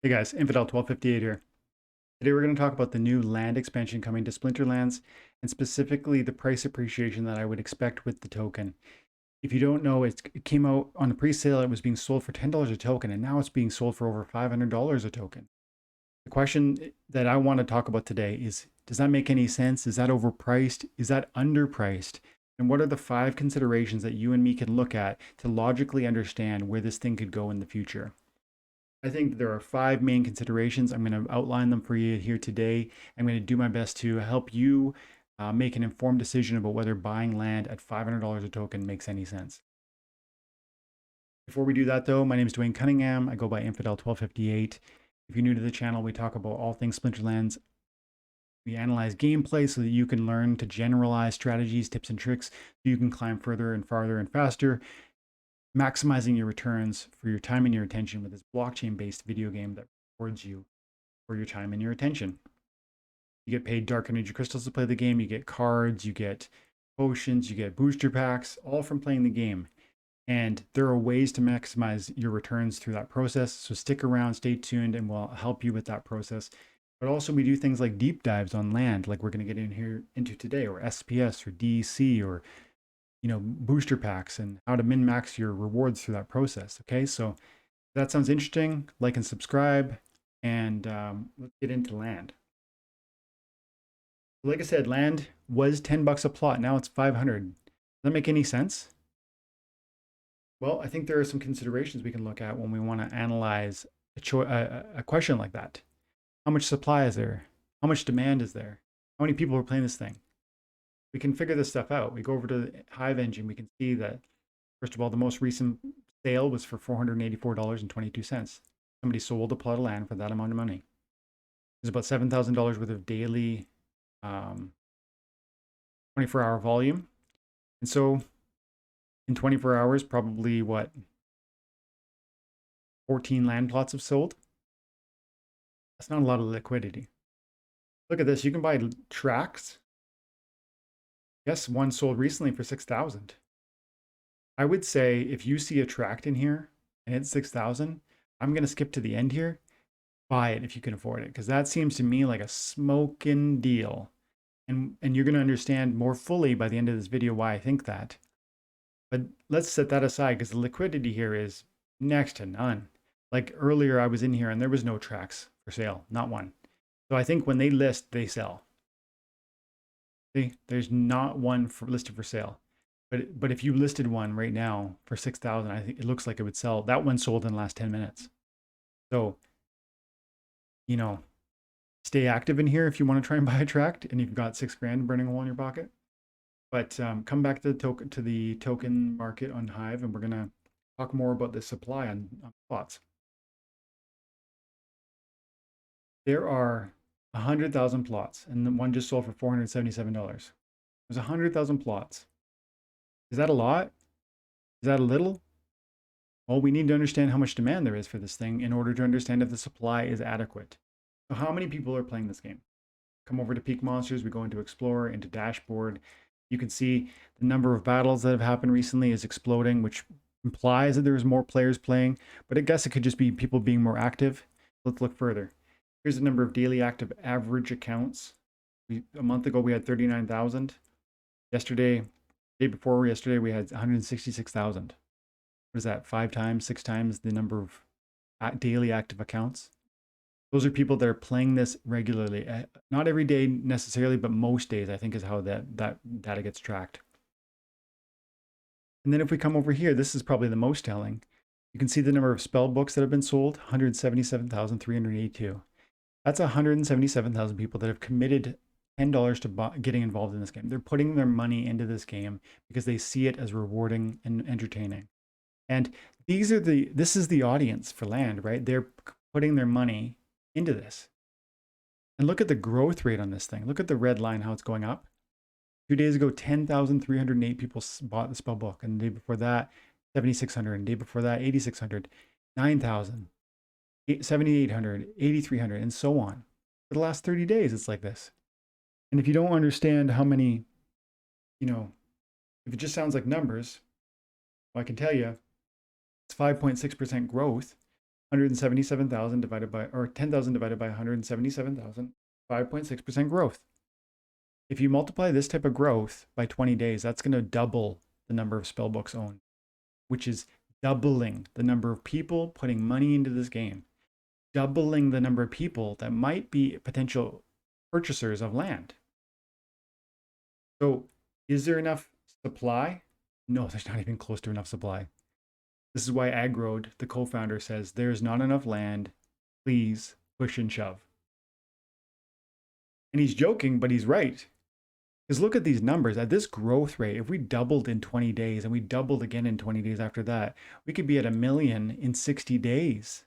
Hey guys, Infidel 1258 here. Today we're going to talk about the new land expansion coming to Splinterlands and specifically the price appreciation that I would expect with the token. If you don't know, it came out on the pre-sale, it was being sold for $10 a token and now it's being sold for over $500 a token. The question that I want to talk about today is, does that make any sense? Is that overpriced? Is that underpriced? And what are the 5 considerations that you and me can look at to logically understand where this thing could go in the future? I think there are 5 main considerations. I'm going to outline them for you here today. I'm going to do my best to help you make an informed decision about whether buying land at $500 a token makes any sense. Before we do that, though, my name is Dwayne Cunningham. I go by Infidel 1258. If you're new to the channel, we talk about all things Splinterlands. We analyze gameplay so that you can learn to generalize strategies, tips, and tricks so you can climb further and farther and faster, maximizing your returns for your time and your attention with this blockchain-based video game that rewards you for your time and your attention. You get paid dark energy crystals to play the game, you get cards, you get potions, you get booster packs, all from playing the game. And there are ways to maximize your returns through that process. So stick around, stay tuned, and we'll help you with that process. But also we do things like deep dives on land, like we're going to get into today, or SPS or DEC, or booster packs and how to min max your rewards through that process. Okay, so if that sounds interesting, like and subscribe, and let's get into land. Like I said, land was $10 a plot. Now it's 500. Does that make any sense? Well, I think there are some considerations we can look at when we want to analyze a question like that. How much supply is there? How much demand is there? How many people are playing this thing? We can figure this stuff out. We go over to the Hive engine. We can see that, first of all, the most recent sale was for $484.22. Somebody sold a plot of land for that amount of money. There's about $7,000 worth of daily 24-hour volume. And so in 24 hours, probably what, 14 land plots have sold? That's not a lot of liquidity. Look at this. You can buy tracts. Yes, one sold recently for 6,000. I would say if you see a tract in here and it's 6,000, I'm going to skip to the end here. Buy it if you can afford it, because that seems to me like a smoking deal. And you're going to understand more fully by the end of this video why I think that. But let's set that aside, because the liquidity here is next to none. Like earlier I was in here and there was no tracts for sale, not one. So I think when they list, they sell. See, there's not one listed for sale. But if you listed one right now for 6,000, I think it looks like it would sell. That one sold in the last 10 minutes. So, stay active in here if you want to try and buy a tract and you've got 6 grand burning a hole in your pocket. But come back to the token market on Hive, and we're gonna talk more about the supply on plots. There are 100,000 plots, and the one just sold for $477. There's 100,000 plots. Is that a lot? Is that a little? Well, we need to understand how much demand there is for this thing in order to understand if the supply is adequate. So how many people are playing this game? Come over to Peak Monsters, we go into Explorer, into Dashboard. You can see the number of battles that have happened recently is exploding, which implies that there's more players playing, but I guess it could just be people being more active. Let's look further. Here's the number of daily active average accounts. A month ago, we had 39,000. Yesterday, day before yesterday, we had 166,000. What is that, 5 times, 6 times the number of daily active accounts? Those are people that are playing this regularly. Not every day necessarily, but most days, I think, is how that data gets tracked. And then if we come over here, this is probably the most telling. You can see the number of spell books that have been sold, 177,382. That's 177,000 people that have committed $10 to getting involved in this game. They're putting their money into this game because they see it as rewarding and entertaining. And this is the audience for land, right? They're putting their money into this. And look at the growth rate on this thing. Look at the red line, how it's going up. 2 days ago, 10,308 people bought the spell book. And the day before that, 7,600. And the day before that, 8,600, 9,000, 7,800, 8,300, and so on. For the last 30 days, it's like this. And if you don't understand how many, if it just sounds like numbers, well, I can tell you, it's 5.6% growth. 177,000 divided by, or 10,000 divided by 177,000, 5.6% growth. If you multiply this type of growth by 20 days, that's going to double the number of spellbooks owned, which is doubling the number of people putting money into this game, doubling the number of people that might be potential purchasers of land. So is there enough supply? No, there's not even close to enough supply. This is why Agrode, the co-founder, says there's not enough land. Please push and shove. And he's joking, but he's right. Because look at these numbers. At this growth rate, if we doubled in 20 days and we doubled again in 20 days after that, we could be at 1 million in 60 days.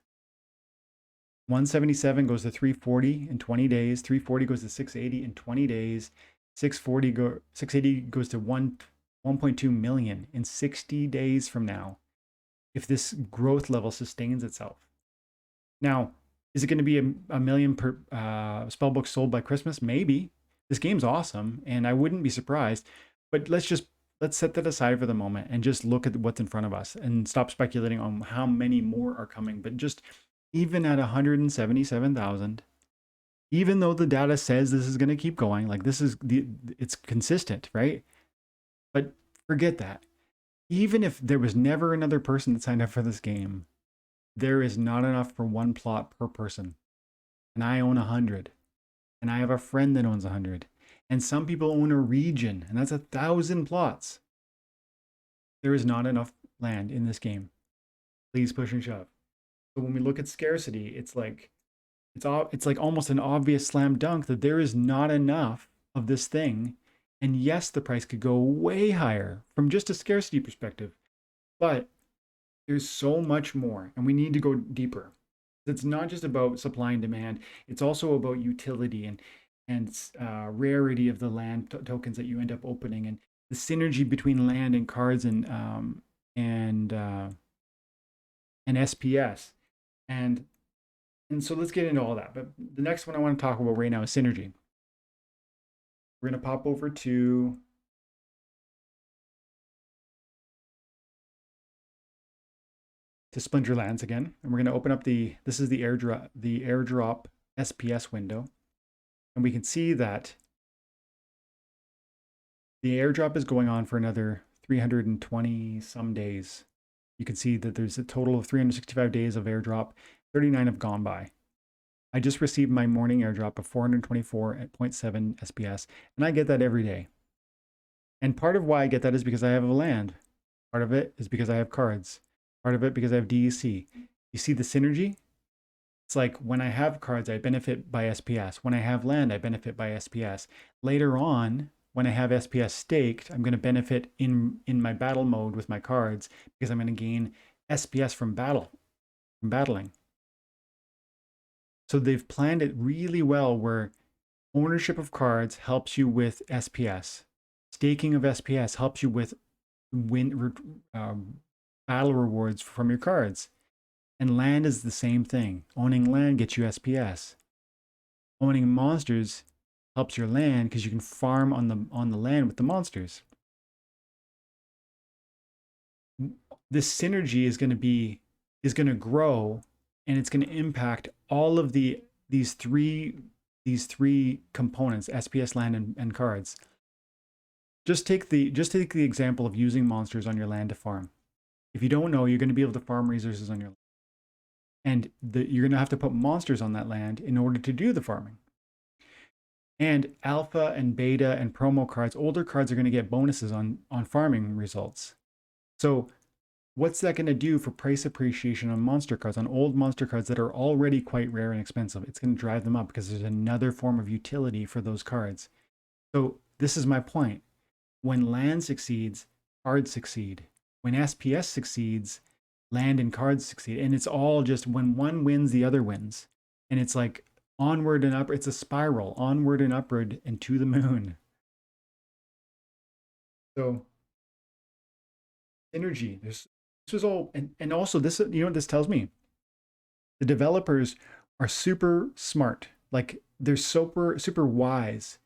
177 goes to 340 in 20 days. 340 goes to 680 in 20 days. 680 goes to 1.2 million in 60 days from now, if this growth level sustains itself. Now, is it going to be a million per spellbook sold by Christmas? Maybe. This game's awesome, and I wouldn't be surprised. But let's set that aside for the moment and just look at what's in front of us and stop speculating on how many more are coming. But just even at 177,000, even though the data says this is going to keep going, like it's consistent, right? But forget that. Even if there was never another person that signed up for this game, there is not enough for one plot per person. And I own 100. And I have a friend that owns 100. And some people own a region, and that's 1,000 plots. There is not enough land in this game. Please push and shove. So when we look at scarcity, it's like almost an obvious slam dunk that there is not enough of this thing. And yes, the price could go way higher from just a scarcity perspective, but there's so much more, and we need to go deeper. It's not just about supply and demand. It's also about utility and rarity of the land tokens that you end up opening, and the synergy between land and cards and SPS. And so let's get into all that. But the next one I want to talk about right now is synergy. We're going to pop over to Splinterlands again, and we're going to open up this is the airdrop SPS window, and we can see that the airdrop is going on for another 320 some days. You can see that there's a total of 365 days of airdrop. 39 have gone by. I just received my morning airdrop of 424.7 SPS, and I get that every day. And part of why I get that is because I have a land. Part of it is because I have cards. Part of it because I have DEC. You see the synergy? It's like when I have cards, I benefit by SPS. When I have land, I benefit by SPS. Later on, when I have SPS staked, I'm going to benefit in my battle mode with my cards because I'm going to gain SPS from battling. So they've planned it really well where ownership of cards helps you with SPS. Staking of SPS helps you with battle rewards from your cards. And land is the same thing. Owning land gets you SPS. Owning monsters helps your land because you can farm on the land with the monsters. This synergy is going to grow, and it's going to impact all of these three components: SPS, land, and cards. Just take the example of using monsters on your land to farm. If you don't know, you're going to be able to farm resources on your land. And you're going to have to put monsters on that land in order to do the farming. And alpha and beta and promo cards, older cards are going to get bonuses on farming results. So what's that going to do for price appreciation on monster cards, on old monster cards that are already quite rare and expensive? It's going to drive them up because there's another form of utility for those cards. So this is my point. When land succeeds, cards succeed. When SPS succeeds, land and cards succeed. And it's all just when one wins, the other wins. And it's like onward and up. It's a spiral, onward and upward and to the moon. So synergy. This was all, and also this, you know what this tells me? The developers are super smart. Like they're super wise.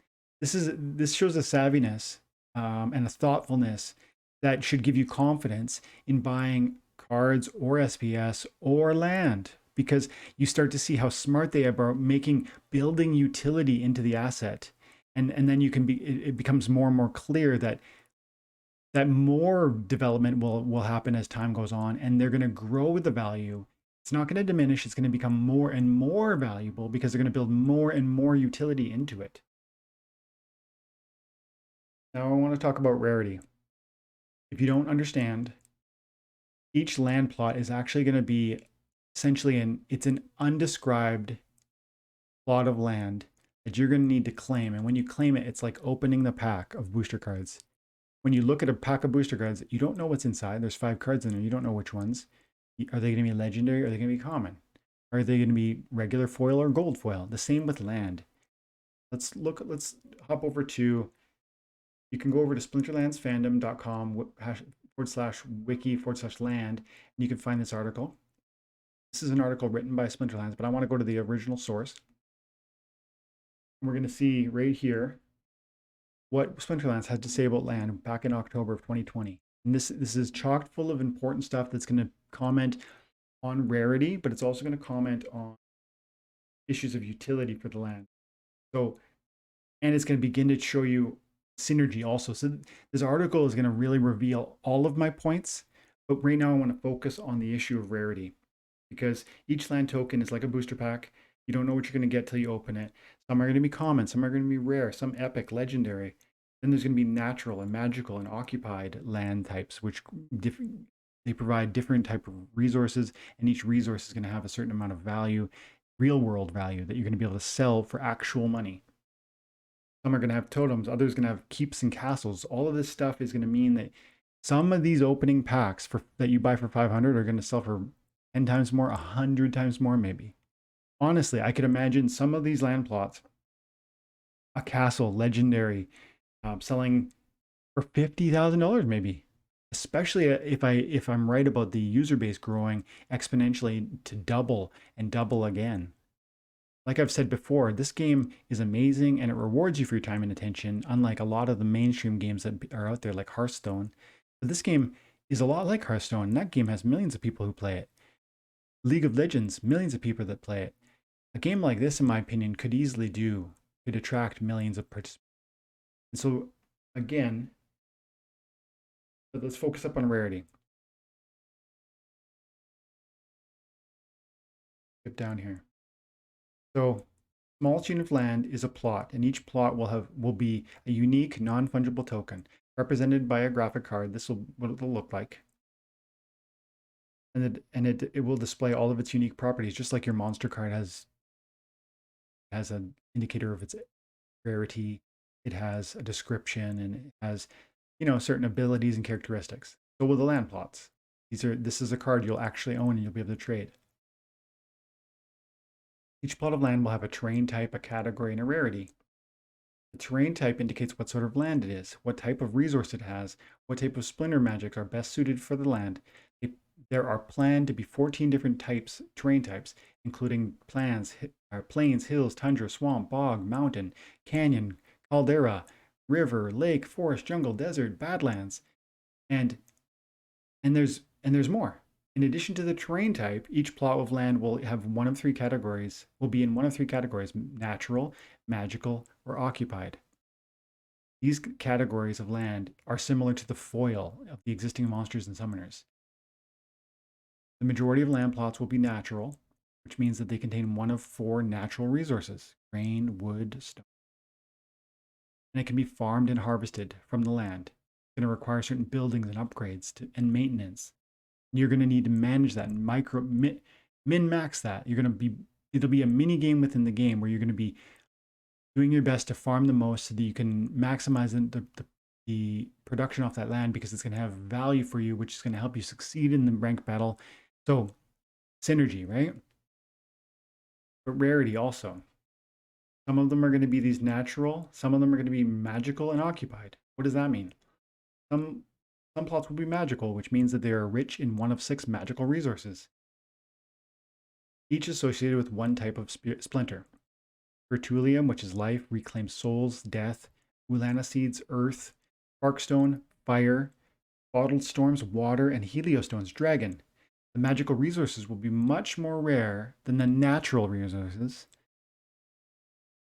This shows a savviness and a thoughtfulness that should give you confidence in buying cards or SPS or land. because you start to see how smart they are about building utility into the asset. And then it becomes more and more clear that more development will happen as time goes on, and they're going to grow the value. It's not going to diminish. It's going to become more and more valuable because they're going to build more and more utility into it. Now I want to talk about rarity. If you don't understand, each land plot is actually going to be essentially it's an undescribed plot of land that you're going to need to claim. And when you claim it, it's like opening the pack of booster cards. When you look at a pack of booster cards, you don't know what's inside. There's 5 cards in there. You don't know which ones. Are they going to be legendary? Or are they going to be common? Are they going to be regular foil or gold foil? The same with land. Let's hop over to, you can go over to splinterlandsfandom.com /wiki/land, and you can find this article. This is an article written by Splinterlands, but I want to go to the original source. And we're going to see right here what Splinterlands had to say about land back in October of 2020. And this is chock full of important stuff that's going to comment on rarity, but it's also going to comment on issues of utility for the land. So, and it's going to begin to show you synergy also. So this article is going to really reveal all of my points, but right now I want to focus on the issue of rarity, because each land token is like a booster pack. You don't know what you're going to get till you open it. Some are going to be common, some are going to be rare, some epic, legendary. Then there's going to be natural and magical and occupied land types, which they provide different type of resources, and each resource is going to have a certain amount of value, real world value, that you're going to be able to sell for actual money. Some are going to have totems, others are going to have keeps and castles. All of this stuff is going to mean that some of these opening packs that you buy for 500 are going to sell for 10 times more, 100 times more maybe. Honestly, I could imagine some of these land plots, a castle, legendary, selling for $50,000 maybe. Especially if I'm right about the user base growing exponentially to double and double again. Like I've said before, this game is amazing and it rewards you for your time and attention, unlike a lot of the mainstream games that are out there like Hearthstone. But this game is a lot like Hearthstone, and that game has millions of people who play it. League of Legends, millions of people that play it. A game like this, in my opinion, could attract millions of participants. And so, again, let's focus up on rarity. Skip down here. So, smallest unit of land is a plot, and each plot will be a unique, non-fungible token represented by a graphic card. This will what it will look like, and it will display all of its unique properties, just like your monster card has an indicator of its rarity. It has a description, and it has, certain abilities and characteristics. So will the land plots. This is a card you'll actually own and you'll be able to trade. Each plot of land will have a terrain type, a category, and a rarity. The terrain type indicates what sort of land it is, what type of resource it has, what type of splinter magic are best suited for the land. There are planned to be 14 different terrain types, including plains, hills, tundra, swamp, bog, mountain, canyon, caldera, river, lake, forest, jungle, desert, badlands, and there's more. In addition to the terrain type, each plot of land will be in one of three categories: natural, magical, or occupied. These categories of land are similar to the foil of the existing monsters and summoners. The majority of land plots will be natural, which means that they contain one of 4 natural resources: grain, wood, stone. And it can be farmed and harvested from the land. It's going to require certain buildings and upgrades and maintenance. You're going to need to manage that and min-max that. It'll be a mini game within the game where you're going to be doing your best to farm the most so that you can maximize the production off that land, because it's going to have value for you, which is going to help you succeed in the ranked battle. So synergy, right? But rarity also. Some of them are going to be these natural, some of them are going to be magical and occupied. What does that mean? Some plots will be magical, which means that they are rich in one of 6 magical resources, each associated with one type of splinter. Bertulium, which is life, reclaims souls, death, Ulana seeds, earth, sparkstone, fire, bottled storms, water, and heliostones, dragon. The magical resources will be much more rare than the natural resources,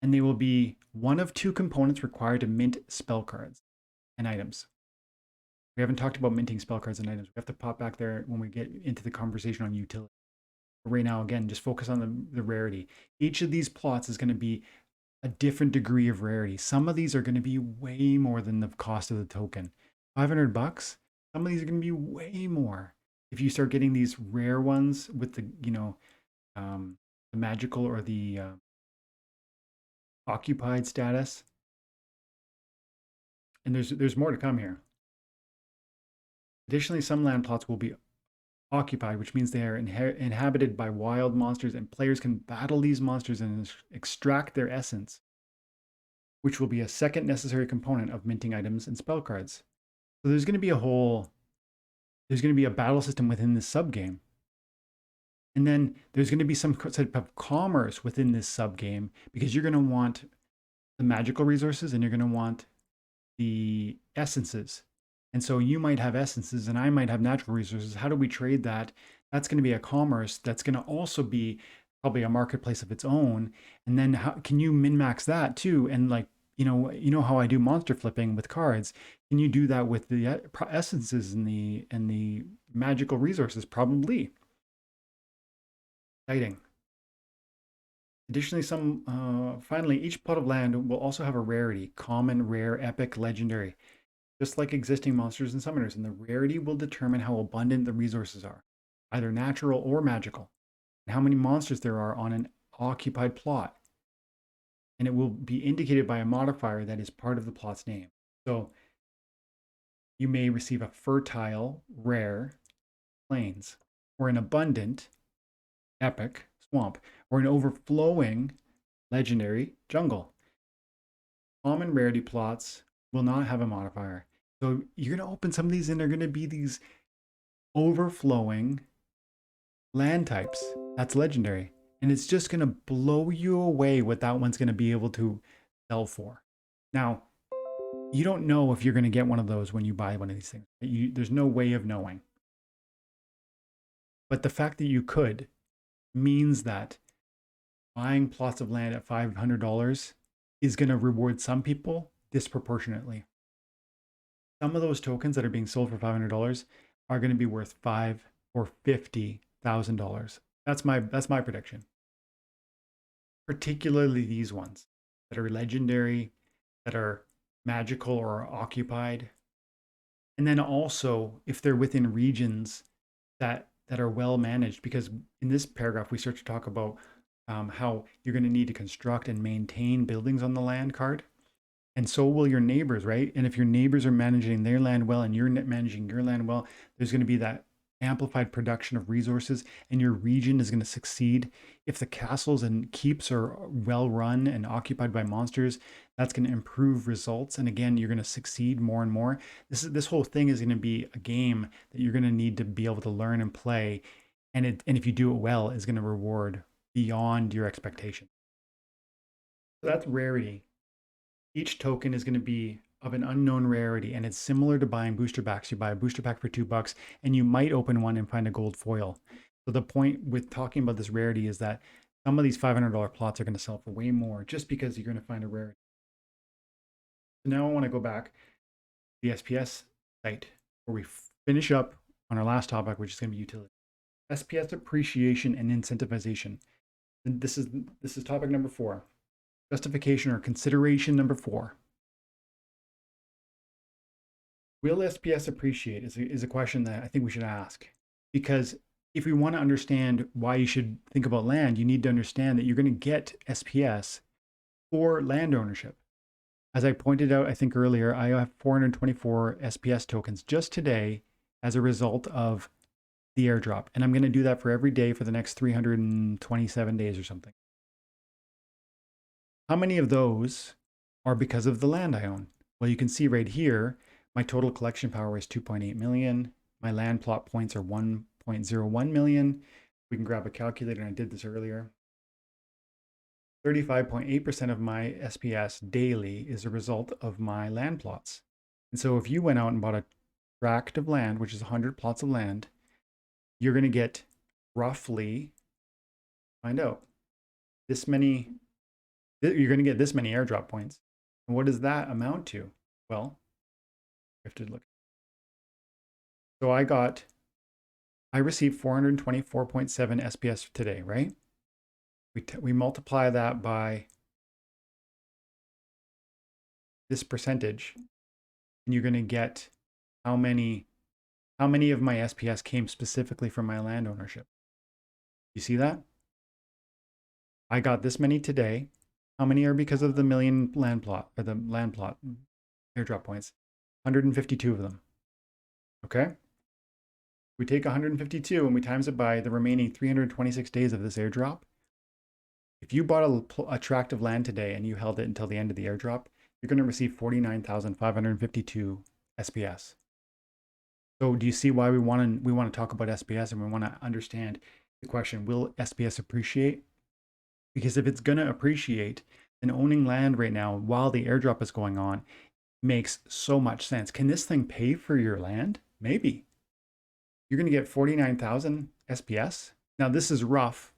and they will be one of two components required to mint spell cards and items. We haven't talked about minting spell cards and items. We have to pop back there when we get into the conversation on utility. But right now, again, just focus on the rarity. Each of these plots is going to be a different degree of rarity. Some of these are going to be way more than the cost of the token. $500. Some of these are going to be way more. If you start getting these rare ones with the, the magical or the occupied status, and there's more to come here. Additionally, some land plots will be occupied, which means they are inhabited by wild monsters, and players can battle these monsters and extract their essence, which will be a second necessary component of minting items and spell cards. So there's going to be a battle system within this subgame. And then there's going to be some type of commerce within this subgame, because you're going to want the magical resources and you're going to want the essences. And so you might have essences and I might have natural resources. How do we trade that? That's going to be a commerce. That's going to also be probably a marketplace of its own. And then how can you min-max that too? And like, you know how I do monster flipping with cards. Can you do that with the essences and the magical resources? Probably. Exciting. Additionally, finally, each plot of land will also have a rarity: common, rare, epic, legendary, just like existing monsters and summoners. And the rarity will determine how abundant the resources are, either natural or magical, and how many monsters there are on an occupied plot. And it will be indicated by a modifier that is part of the plot's name. So you may receive a fertile, rare, plains, or an abundant, epic, swamp, or an overflowing, legendary, jungle. Common rarity plots will not have a modifier. So you're going to open some of these and they're going to be these overflowing land types. That's legendary. And it's just going to blow you away what that one's going to be able to sell for. Now, you don't know if you're going to get one of those when you buy one of these things. There's no way of knowing. But the fact that you could means that buying plots of land at $500 is going to reward some people disproportionately. Some of those tokens that are being sold for $500 are going to be worth $5,000 or $50,000. That's my prediction. Particularly these ones that are legendary, that are magical or occupied. And then also if they're within regions that are well managed, because in this paragraph we start to talk about how you're going to need to construct and maintain buildings on the land card. And so will your neighbors, right? And if your neighbors are managing their land well and you're managing your land well, there's going to be that amplified production of resources, and your region is going to succeed. If the castles and keeps are well run and occupied by monsters, that's going to improve results. And again, you're going to succeed more and more. This whole thing is going to be a game that you're going to need to be able to learn and play. And if you do it well, it's going to reward beyond your expectation. So that's rarity. Each token is going to be of an unknown rarity, and it's similar to buying booster packs. You buy a booster pack for $2 and you might open one and find a gold foil. So the point with talking about this rarity is that some of these $500 plots are going to sell for way more just because you're going to find a rarity. So now I want to go back to the SPS site where we finish up on our last topic, which is going to be utility. SPS appreciation and incentivization. And this is topic number 4. Justification or consideration number 4. Will SPS appreciate is a question that I think we should ask, because if we want to understand why you should think about land, you need to understand that you're going to get SPS for land ownership. As I pointed out, I think earlier, I have 424 SPS tokens just today as a result of the airdrop. And I'm going to do that for every day for the next 327 days or something. How many of those are because of the land I own? Well, you can see right here, my total collection power is 2.8 million. My land plot points are 1.01 million. We can grab a calculator, and I did this earlier. 35.8% of my SPS daily is a result of my land plots. And so if you went out and bought a tract of land, which is 100 plots of land, you're going to get roughly, find out, this many, you're going to get this many airdrop points. And what does that amount to? Well, I have to look. So I received 424.7 SPS today, right? We multiply that by this percentage, and you're going to get how many of my SPS came specifically from my land ownership. You see that? I got this many today. How many are because of the million land plot, or the land plot airdrop points? 152 of them. Okay? We take 152 and we times it by the remaining 326 days of this airdrop. If you bought a tract of land today and you held it until the end of the airdrop, you're going to receive 49,552 SPS. So do you see why we want to talk about SPS, and we want to understand the question, will SPS appreciate? Because if it's going to appreciate, then owning land right now while the airdrop is going on makes so much sense. Can this thing pay for your land? Maybe. You're going to get 49,000 SPS. Now this is rough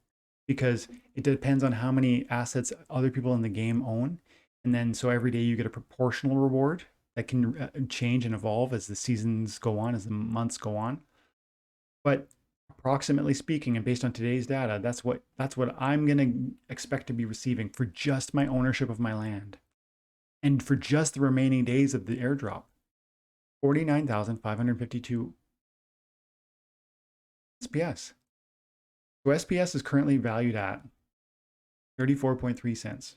because it depends on how many assets other people in the game own. And then so every day you get a proportional reward that can change and evolve as the seasons go on, as the months go on. But approximately speaking, and based on today's data, that's what I'm going to expect to be receiving for just my ownership of my land. And for just the remaining days of the airdrop, 49,552 SPS. So SPS is currently valued at 34.3 cents.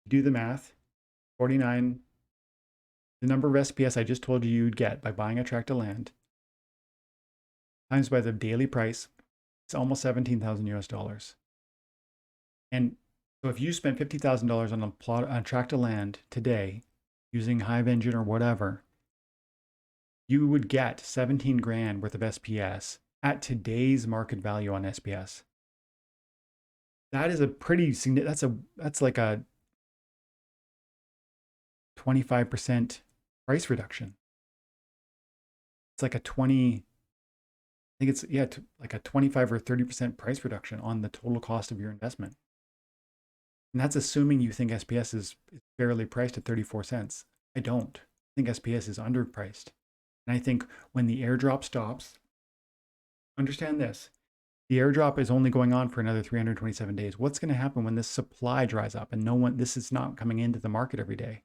Do the math, 49, the number of SPS I just told you you'd get by buying a tract of land, times by the daily price, it's almost 17,000 US dollars. And so if you spent $50,000 on a tract of land today using Hive Engine or whatever, you would get 17 grand worth of SPS at today's market value on SPS. That is a pretty significant, that's like a 25% price reduction. It's like a 20, I think it's, yeah, like a 25 or 30% price reduction on the total cost of your investment. And that's assuming you think SPS is fairly priced at 34 cents. I don't. I think SPS is underpriced. And I think when the airdrop stops, understand this, the airdrop is only going on for another 327 days. What's going to happen when this supply dries up and this is not coming into the market every day?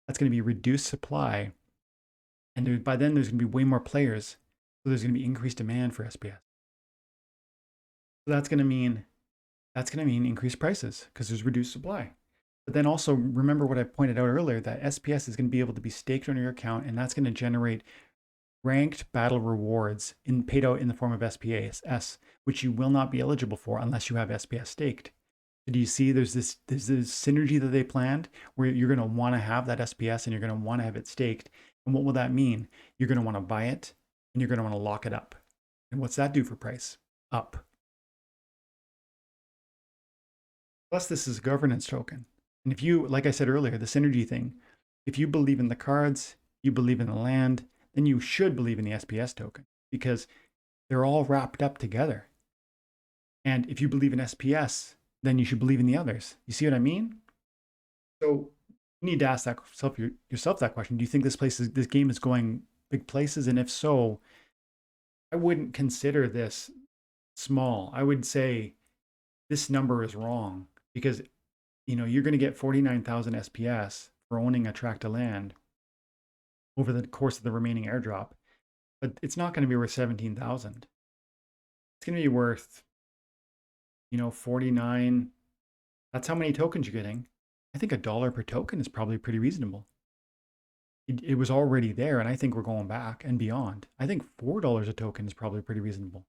That's going to be reduced supply. And by then there's going to be way more players. So there's going to be increased demand for SPS. So that's going to mean increased prices because there's reduced supply. But then also remember what I pointed out earlier, that SPS is going to be able to be staked on your account, and that's going to generate ranked battle rewards paid out in the form of SPS, which you will not be eligible for unless you have SPS staked. So do you see there's this synergy that they planned where you're going to want to have that SPS and you're going to want to have it staked. And what will that mean? You're going to want to buy it and you're going to want to lock it up. And what's that do for price? Up. Plus, this is a governance token. And if you, like I said earlier, the synergy thing, if you believe in the cards, you believe in the land, then you should believe in the SPS token because they're all wrapped up together. And if you believe in SPS, then you should believe in the others. You see what I mean? So you need to ask yourself that question. Do you think this game is going big places? And if so, I wouldn't consider this small. I would say this number is wrong because you're going to get 49,000 SPS for owning a tract of land over the course of the remaining airdrop, but it's not going to be worth 17,000. It's going to be worth 49. That's how many tokens you're getting. I think $1 per token is probably pretty reasonable. It was already there, and I think we're going back and beyond. I think $4 a token is probably pretty reasonable.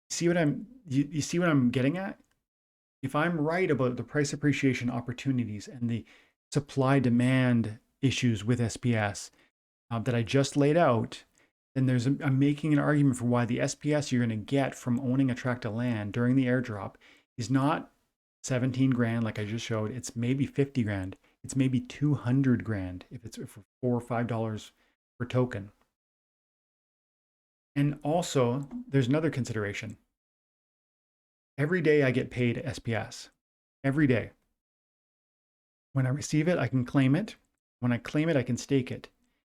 You see what I'm getting at? If I'm right about the price appreciation opportunities and the supply demand issues with SPS that I just laid out, then I'm making an argument for why the SPS you're going to get from owning a tract of land during the airdrop is not 17 grand like I just showed. It's maybe 50 grand. It's maybe 200 grand if it's for $4 or $5 per token. And also, there's another consideration. Every day I get paid SPS. Every day. When I receive it, I can claim it. When I claim it, I can stake it.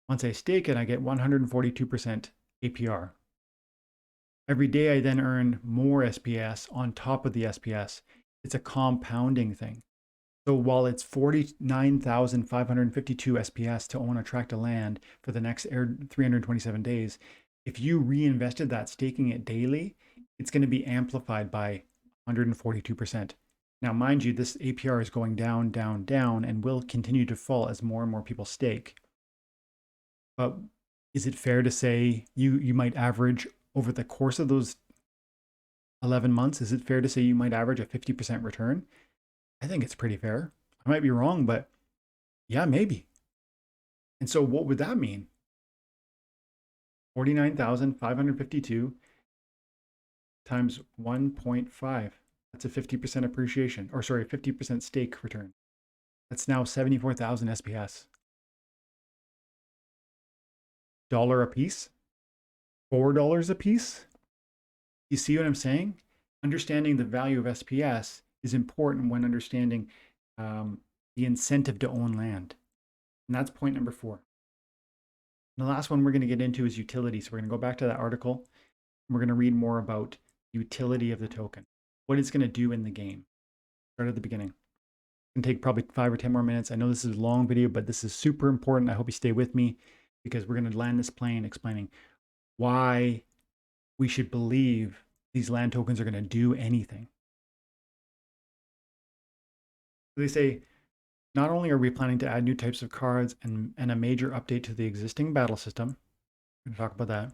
Once I stake it, I get 142% APR. Every day I then earn more SPS on top of the SPS. It's a compounding thing. So while it's 49,552 SPS to own a tract of land for the next 327 days, if you reinvested that, staking it daily, it's going to be amplified by 142%. Now, mind you, this APR is going down, down, down, and will continue to fall as more and more people stake. But is it fair to say you might average over the course of those 11 months, is it fair to say you might average a 50% return? I think it's pretty fair. I might be wrong, but yeah, maybe. And so what would that mean? 49,552 times 1.5. That's a 50% appreciation, or sorry, 50% stake return. That's now 74,000 SPS. $1 a piece? $4 a piece? You see what I'm saying? Understanding the value of SPS is important when understanding the incentive to own land. And that's point number 4. And the last one we're going to get into is utility. So we're going to go back to that article. And we're going to read more about utility of the token, what it's going to do in the game. Start at the beginning. It's going to take probably 5 or 10 more minutes. I know this is a long video, but this is super important. I hope you stay with me because we're going to land this plane explaining why we should believe these land tokens are going to do anything. They say, not only are we planning to add new types of cards and a major update to the existing battle system, we're going to talk about that,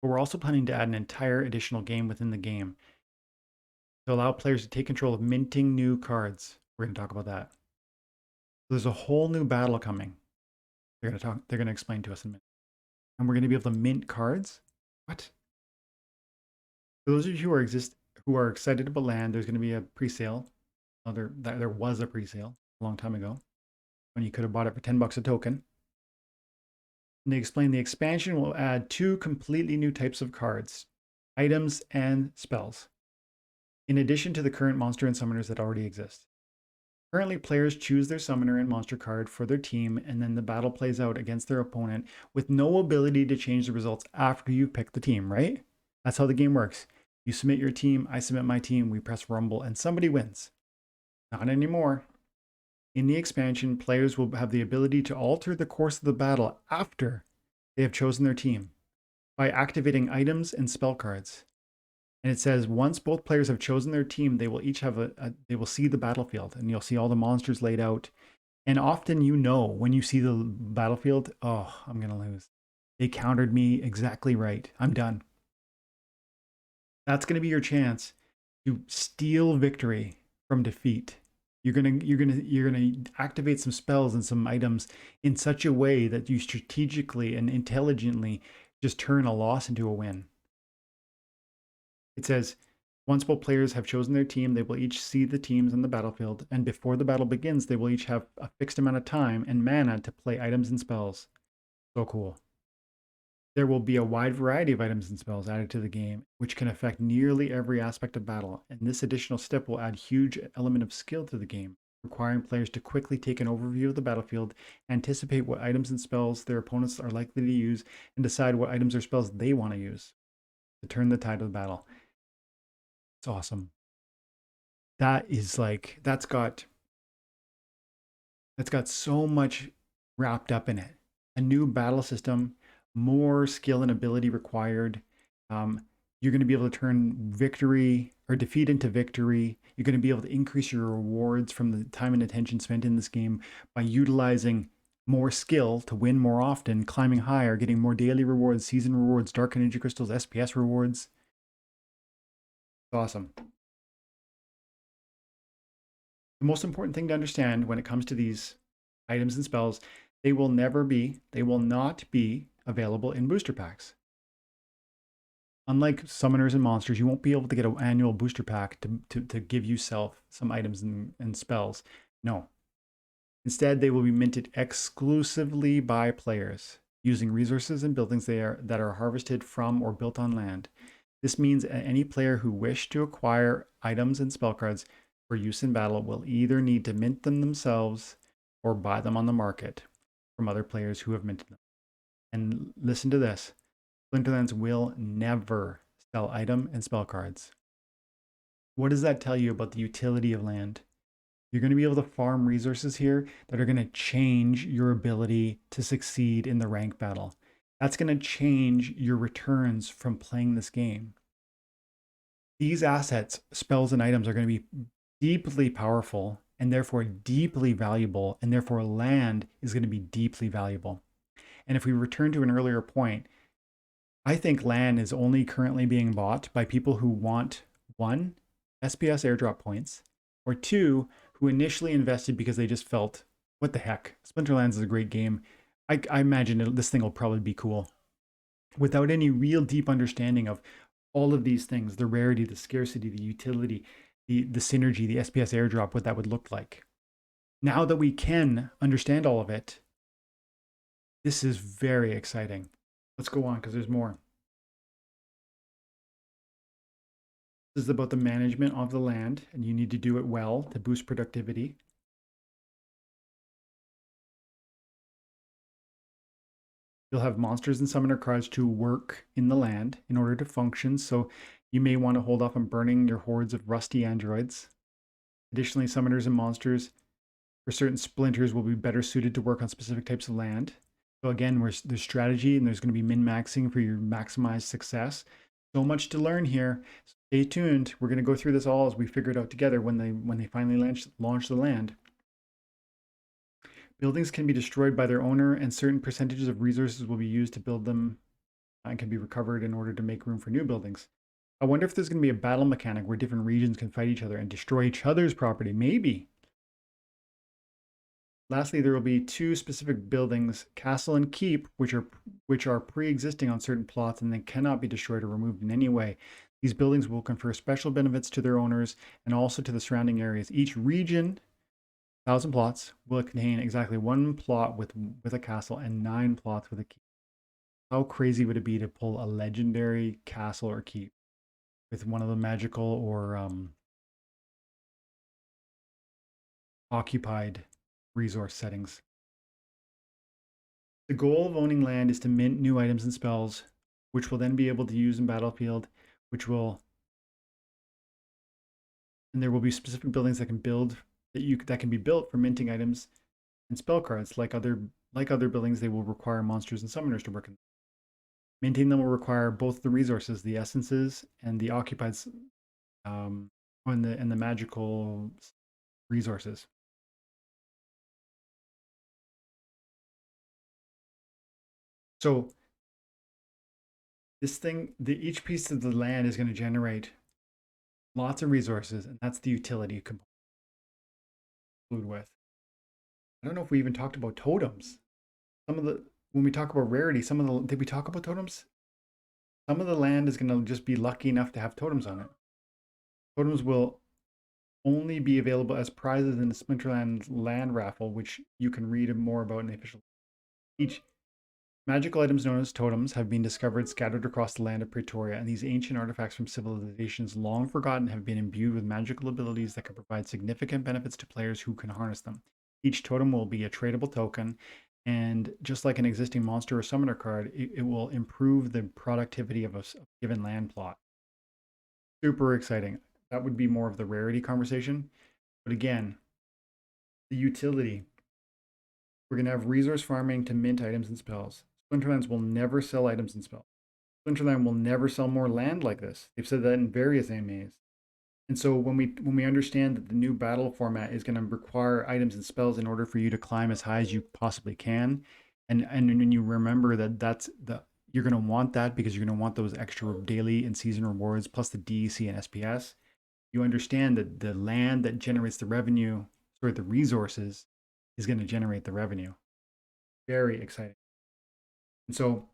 but we're also planning to add an entire additional game within the game to allow players to take control of minting new cards. We're going to talk about that. So there's a whole new battle coming. They're going to explain to us in a minute. And we're going to be able to mint cards? What? For those of you who are excited about land, there's going to be a pre-sale. There was a pre-sale a long time ago when you could have bought it for $10 a token. And they explain the expansion will add 2 completely new types of cards, items and spells, in addition to the current monster and summoners that already exist. Currently, players choose their summoner and monster card for their team, and then the battle plays out against their opponent with no ability to change the results after you pick the team, right? That's how the game works. You submit your team, I submit my team, we press rumble, and somebody wins. Not anymore. In the expansion, players will have the ability to alter the course of the battle after they have chosen their team by activating items and spell cards. And it says once both players have chosen their team, they will each have they will see the battlefield, and you'll see all the monsters laid out. And often when you see the battlefield, oh, I'm going to lose. They countered me exactly right. I'm done. That's going to be your chance to steal victory from defeat. You're gonna activate some spells and some items in such a way that you strategically and intelligently just turn a loss into a win. It says, once both players have chosen their team, they will each see the teams on the battlefield, and before the battle begins, they will each have a fixed amount of time and mana to play items and spells. So cool. There will be a wide variety of items and spells added to the game, which can affect nearly every aspect of battle, and this additional step will add huge element of skill to the game, requiring players to quickly take an overview of the battlefield, anticipate what items and spells their opponents are likely to use, and decide what items or spells they want to use to turn the tide of the battle. It's awesome. That is like, that's got so much wrapped up in it. A new battle system, more skill and ability required. You're going to be able to turn victory or defeat into victory. You're going to be able to increase your rewards from the time and attention spent in this game by utilizing more skill to win more often, climbing higher, getting more daily rewards, season rewards, dark energy crystals, SPS rewards. It's awesome. The most important thing to understand when it comes to these items and spells, they will not be available in booster packs. Unlike summoners and monsters, you won't be able to get an annual booster pack to give yourself some items and spells. No. Instead, they will be minted exclusively by players. using resources and buildings that are harvested from or built on land. This means that any player who wish to acquire items and spell cards for use in battle will either need to mint them themselves or buy them on the market from other players who have minted them. And listen to this. Splinterlands will never sell item and spell cards. What does that tell you about the utility of land? You're going to be able to farm resources here that are going to change your ability to succeed in the rank battle. That's going to change your returns from playing this game. These assets, spells, and items are going to be deeply powerful and therefore deeply valuable, and therefore land is going to be deeply valuable. And if we return to an earlier point, I think land is only currently being bought by people who want, one, SPS airdrop points, or two, who initially invested because they just felt, what the heck, Splinterlands is a great game. I imagine this thing will probably be cool. Without any real deep understanding of all of these things, the rarity, the scarcity, the utility, the synergy, the SPS airdrop, what that would look like. Now that we can understand all of it, this is very exciting. Let's go on because there's more. This is about the management of the land, and you need to do it well to boost productivity. You'll have monsters and summoner cards to work in the land in order to function, so you may want to hold off on burning your hordes of rusty androids. Additionally, summoners and monsters for certain splinters will be better suited to work on specific types of land. So again, there's strategy, and there's going to be min-maxing for your maximized success. So much to learn here. Stay tuned. We're going to go through this all as we figure it out together when they finally launch the land. Buildings can be destroyed by their owner, and certain percentages of resources will be used to build them and can be recovered in order to make room for new buildings. I wonder if there's going to be a battle mechanic where different regions can fight each other and destroy each other's property. Maybe. Lastly, there will be two specific buildings, Castle and Keep, which are pre-existing on certain plots and they cannot be destroyed or removed in any way. These buildings will confer special benefits to their owners and also to the surrounding areas. Each region, 1,000 plots, will contain exactly one plot with a castle and 9 plots with a keep. How crazy would it be to pull a legendary castle or keep with one of the magical or occupied resource settings? The goal of owning land is to mint new items and spells, which will then be able to use in battlefield, and there will be specific buildings that can be built for minting items and spell cards. Like other buildings, they will require monsters and summoners to work in. Minting them will require both the resources, the essences, and the occupied and the magical resources. So each piece of the land is going to generate lots of resources, and that's the utility component. With. I don't know if we even talked about totems. When we talk about rarity, did we talk about totems? Some of the land is going to just be lucky enough to have totems on it. Totems will only be available as prizes in the Splinterlands land raffle, which you can read more about in the official. Each magical items known as totems have been discovered scattered across the land of Pretoria, and these ancient artifacts from civilizations long forgotten have been imbued with magical abilities that can provide significant benefits to players who can harness them. Each totem will be a tradable token, and just like an existing monster or summoner card, it will improve the productivity of a given land plot. Super exciting. That would be more of the rarity conversation. But again, the utility. We're going to have resource farming to mint items and spells. Splinterlands will never sell items and spells. Splinterland will never sell more land like this. They've said that in various AMAs. And so when we understand that the new battle format is going to require items and spells in order for you to climb as high as you possibly can, and when you remember that you're going to want that because you're going to want those extra daily and season rewards plus the DEC and SPS, you understand that the land that generates the revenue, the resources, is going to generate the revenue. Very exciting. And so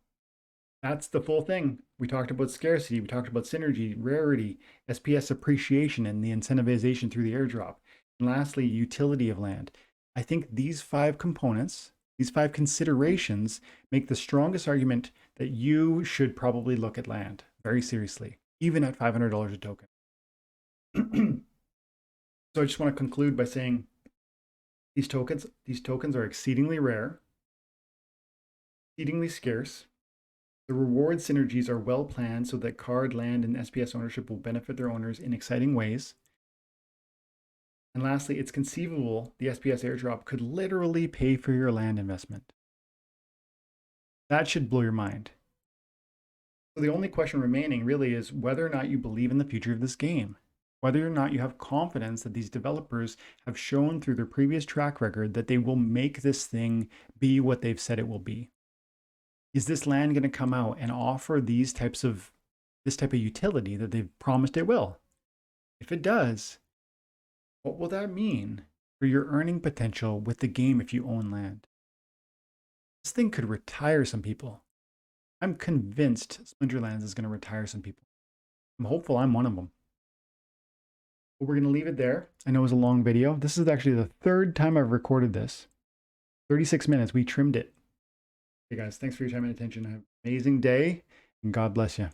that's the full thing. We talked about scarcity, we talked about synergy, rarity, SPS appreciation, and the incentivization through the airdrop. And lastly, utility of land. I think these 5 components, These 5 considerations make the strongest argument that you should probably look at land very seriously, even at $500 a token. So I just want to conclude by saying these tokens are exceedingly rare, exceedingly scarce. The reward synergies are well planned so that card, land, and SPS ownership will benefit their owners in exciting ways. And lastly, it's conceivable the SPS airdrop could literally pay for your land investment. That should blow your mind. So the only question remaining really is whether or not you believe in the future of this game, whether or not you have confidence that these developers have shown through their previous track record that they will make this thing be what they've said it will be. Is this land going to come out and offer this type of utility that they've promised it will? If it does, what will that mean for your earning potential with the game if you own land? This thing could retire some people. I'm convinced Splinterlands is going to retire some people. I'm hopeful I'm one of them. But we're going to leave it there. I know it was a long video. This is actually the 3rd time I've recorded this. 36 minutes. We trimmed it. Hey guys, thanks for your time and attention. Have an amazing day, and God bless you.